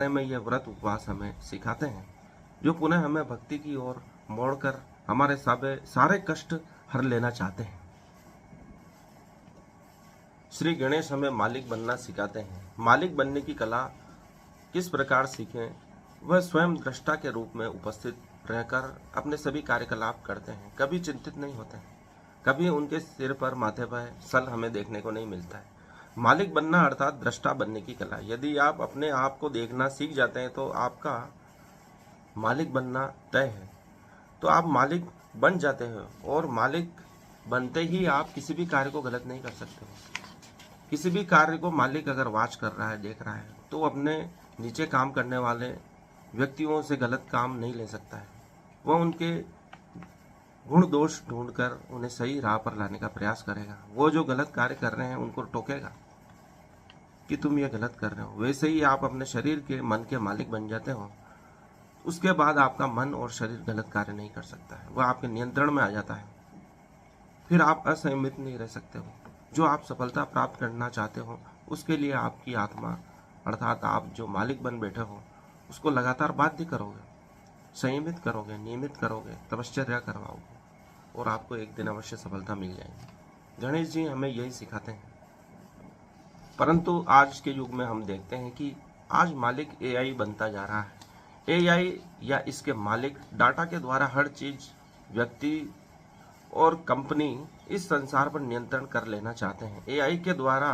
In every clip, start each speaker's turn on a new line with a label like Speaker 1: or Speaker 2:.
Speaker 1: में ये व्रत उपवास हमें सिखाते हैं, जो पुनः हमें भक्ति की ओर मोड़कर हमारे सारे कष्ट हर लेना चाहते हैं। श्री गणेश हमें मालिक बनना सिखाते हैं। मालिक बनने की कला किस प्रकार सीखें, वह स्वयं दृष्टा के रूप में उपस्थित रहकर अपने सभी कार्यकलाप करते हैं। कभी चिंतित नहीं होते हैं, कभी उनके सिर पर माथे पर सल हमें देखने को नहीं मिलता है। मालिक बनना अर्थात दृष्टा बनने की कला। यदि आप अपने आप को देखना सीख जाते हैं तो आपका मालिक बनना तय है। तो आप मालिक बन जाते हो और मालिक बनते ही आप किसी भी कार्य को गलत नहीं कर सकते हो। किसी भी कार्य को मालिक अगर वॉच कर रहा है, देख रहा है, तो अपने नीचे काम करने वाले व्यक्तियों से गलत काम नहीं ले सकता है। वह उनके गुण दोष ढूंढकर उन्हें सही राह पर लाने का प्रयास करेगा। वो जो गलत कार्य कर रहे हैं उनको टोकेगा कि तुम ये गलत कर रहे हो। वैसे ही आप अपने शरीर के मन के मालिक बन जाते हो। उसके बाद आपका मन और शरीर गलत कार्य नहीं कर सकता है, वह आपके नियंत्रण में आ जाता है। फिर आप असंयमित नहीं रह सकते हो। जो आप सफलता प्राप्त करना चाहते हो उसके लिए आपकी आत्मा अर्थात आप जो मालिक बन बैठे हो उसको लगातार बाध्य करोगे, संयमित करोगे, नियमित करोगे, तपश्चर्या करवाओगे और आपको एक दिन अवश्य सफलता मिल जाएगी। गणेश जी हमें यही सिखाते हैं। परंतु आज के युग में हम देखते हैं कि आज मालिक एआई बनता जा रहा है। एआई या इसके मालिक डाटा के द्वारा हर चीज, व्यक्ति और कंपनी इस संसार पर नियंत्रण कर लेना चाहते हैं। एआई के द्वारा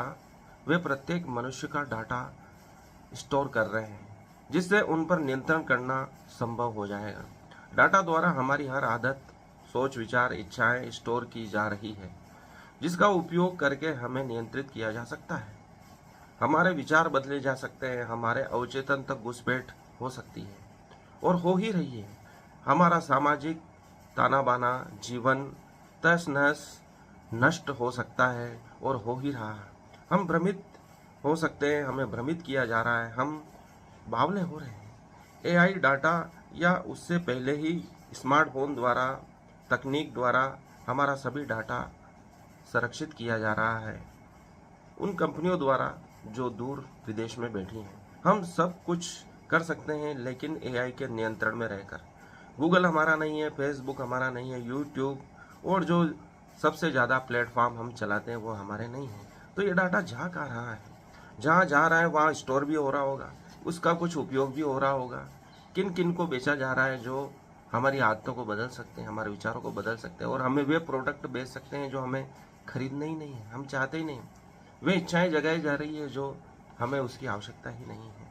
Speaker 1: वे प्रत्येक मनुष्य का डाटा स्टोर कर रहे हैं, जिससे उन पर नियंत्रण करना संभव हो जाएगा। डाटा द्वारा हमारी हर आदत, सोच, विचार, इच्छाएं स्टोर की जा रही है, जिसका उपयोग करके हमें नियंत्रित किया जा सकता है। हमारे विचार बदले जा सकते हैं, हमारे अवचेतन तक घुसपैठ हो सकती है और हो ही रही है। हमारा सामाजिक ताना बाना, जीवन तहस नहस नष्ट हो सकता है और हो ही रहा है। हम भ्रमित हो सकते हैं, हमें भ्रमित किया जा रहा है, हम बावले हो रहे हैं। एआई डाटा या उससे पहले ही स्मार्टफोन द्वारा, तकनीक द्वारा हमारा सभी डाटा संरक्षित किया जा रहा है उन कंपनियों द्वारा जो दूर विदेश में बैठी हैं। हम सब कुछ कर सकते हैं लेकिन एआई के नियंत्रण में रहकर। गूगल हमारा नहीं है, फेसबुक हमारा नहीं है, यूट्यूब और जो सबसे ज़्यादा प्लेटफॉर्म हम चलाते हैं वो हमारे नहीं हैं। तो ये डाटा जहाँ आ रहा है, जहाँ जा रहा है वहाँ स्टोर भी हो रहा होगा, उसका कुछ उपयोग भी हो रहा होगा। किन किन को बेचा जा रहा है जो हमारी आदतों को बदल सकते हैं, हमारे विचारों को बदल सकते हैं और हमें वे प्रोडक्ट बेच सकते हैं जो हमें खरीदना ही नहीं है, हम चाहते ही नहीं। वे इच्छाएं जगाई जा रही है जो हमें उसकी आवश्यकता ही नहीं है।